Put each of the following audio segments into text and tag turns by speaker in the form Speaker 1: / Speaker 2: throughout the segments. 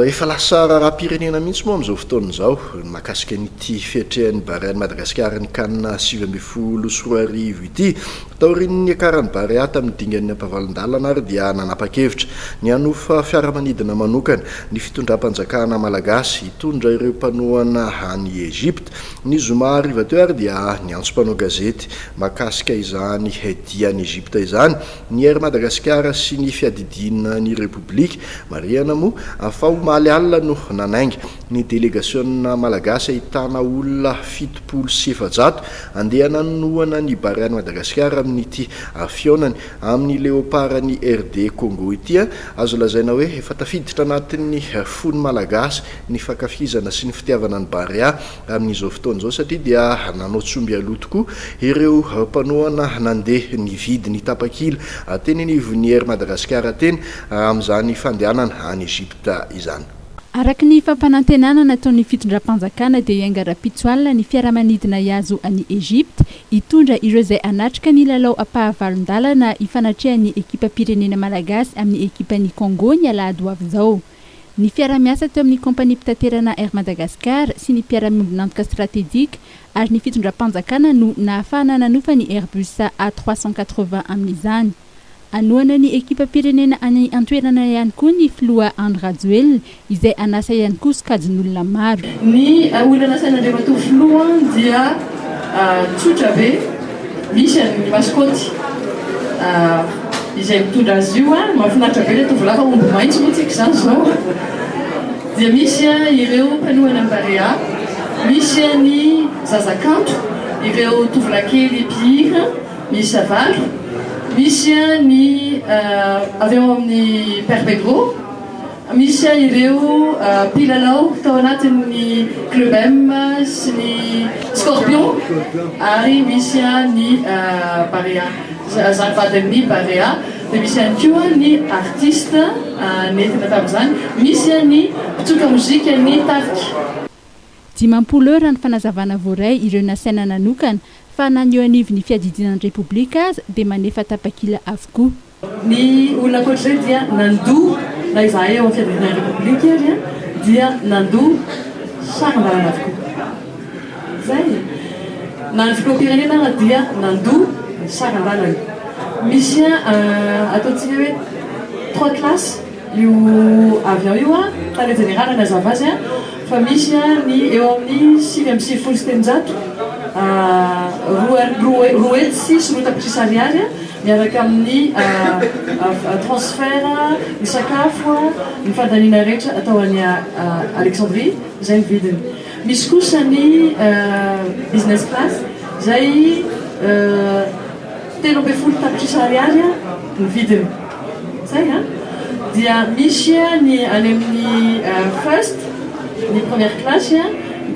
Speaker 1: Efa lasa raharam-pirenena mihitsy moa amin'izao fotoana izao mahakasika an'ity fiatrehan'ny Barea Madagasikara ny kanina 2024 ity taorian'ny akaran'ny Barea tamin'ny dingan'ny ampavalon-dalana ary dia nanapa-kevitra ny hanofa fiaramanidina manokana ny fitondram-panjakana malagasy hitondra ireo mpanohana any Egypte ny zoma ariva teo ary dia ny antso-mpanao gazety mahakasika izany dian'ny Egypte izany ny Air Madagasikara sy ny fiadidina ny Republika Mariana moa afao maly alina no nanainga ny délégation malagasy ahitana olona 700 andeha nanohana ny Barea Madagasikara amin'ity fionany amin'ny léopard ny RD Congo ity azo lazaina hoe efa tafiditra anatin'ny fony malagasy ny fakafizana sy ny fitiavana ny Barea amin'izao fotoana izao satria dia nanao tsomby aloha tokoa ireo mpanohana nandeha ny vidy ny tapakila teny anivon'ny Air Madagasikara teny amin'izany fandehanana any Egypte izany.
Speaker 2: Araka ny fampanantenana nataon'ny fitondram-panjakana dia iangarapitsoalina ny fiaramanidina iazo any Egypte hitondra ireo izay anatrika ny lalao ampahavalon-dalana hifanatrehan'ny ekipa pirenena malagasy amin'ny ekipan'ny Congo ny alahady ho avy izao. Ny fiara-miasa teo amin'ny kompania mpitaterana Air Madagasikara sy ny mpiara-miombonantoka stratégique ary ny fitondram-panjakana no nahafahana nanofa ny Airbus A380 amin'izany. Anoana ny ekipa pirenena any antoerana ihany koa ny filoha Andry Rajoelina izay anasa ihany koa sokajin'olona maro.
Speaker 3: Ny olona nasaina rehefa toa filoha dia tsotra be misy ny maskoty izay mitondra azy io mahafinaritra be ilay tovolahy fa omby maitso moa tsika izany zao. Dia misy ireo mpanohana ny Barea, misy ny zazakanto, ireo tovolahy kely mpihira, misy savalo. Misy ny avy eo amin'ny Perbegro, misy ireo mpilalao tao anatin'ny Club M sy ny Scorpion ary misy ny Barea, zany vadin'ny Barea, dia misy ihany koa ny artiste nentina tamin'izany, misy ny mpitsoka mozika ny Tafika.
Speaker 2: 10 heure ny fanazavana voaray ireo nasaina nanokana fa naneo anivon'ny fiadidinan'ny Republika azy dia manefa tapakila avokoa.
Speaker 3: Ny olona ankoatr'izay dia nandoa na izahay eo amin'ny fiadidinan'ny Republika izy dia nandoa sarin-dalana avokoa. Zay. Na ny filoham-pirenena dia nandoa sarin-dalana. Misy ataontsika hoe 3 classes io avion io tany général nazava azy fa misy ny eo amin'ny 570 roa hetsy sy roa tapitrisa ariary miaraka amin'ny transfert ny sakafo ny fandaniana rehetra atao any Alexandrie izay ny vidiny. Misy kosa ny business class izay 30 tapitrisa ariary ny vidiny. Zay dia misy ny any amin'ny first ny première classe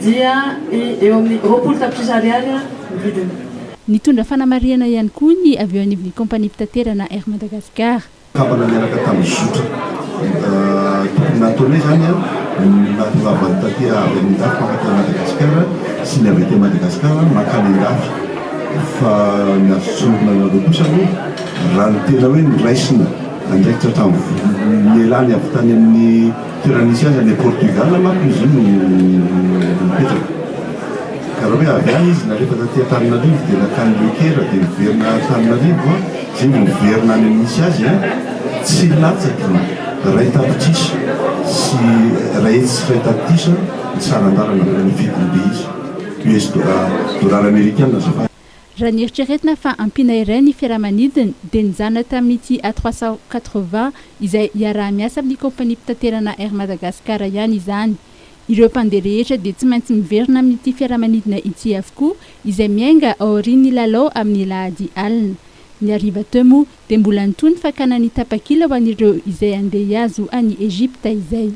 Speaker 3: dia eo amin'ny 20 tapitrisa ariary ny vidiny.
Speaker 2: Nitondra fanamariana ihany koa ny avy eo anivon'ny kompania mpitaterana Air Madagasikara.
Speaker 4: Kapana miaraka tamin'ny zotra tokony nataony zany nahatongavany taty avy amin'ny dafy makatao Madagasikara sy ny avy etỳ Madagasikara makany andafy fa nasosorona nareo kosa raha ny tena hoe niraisina andraikitra hatramin'ny elany avy tany amin'ny toeranisy azy any Portugal manko izy no mipetraka. Ka raha hoe avy any izy narehefa taty Antananarivo dia nakany lekera dia miverina Antananarivo izay miverina any misy azy tsy latsaky ray tapitrisa sy ray hetsy sy ray tapitrisa ny saran-dalana ny vidiny be izy dollar américaine zava.
Speaker 2: Raha nieritreretina fa ampina iray ny fiaramanidina dia nijanona tamin'ity A380 izay iaraha-miasa amin'ny kompania mpitaterana Air Madagasikara ihany izany. Ireo mpandeha rehetra dia tsy maintsy miverina amin'ity fiaramanidina ity avokoa izay miainga aorian'ny lalao amin'ny lahady alina. Ny hariva teo moa dia mbola nitony fakana ny tapakila ho an'ireo izay andeha hiazo any Egypte izay.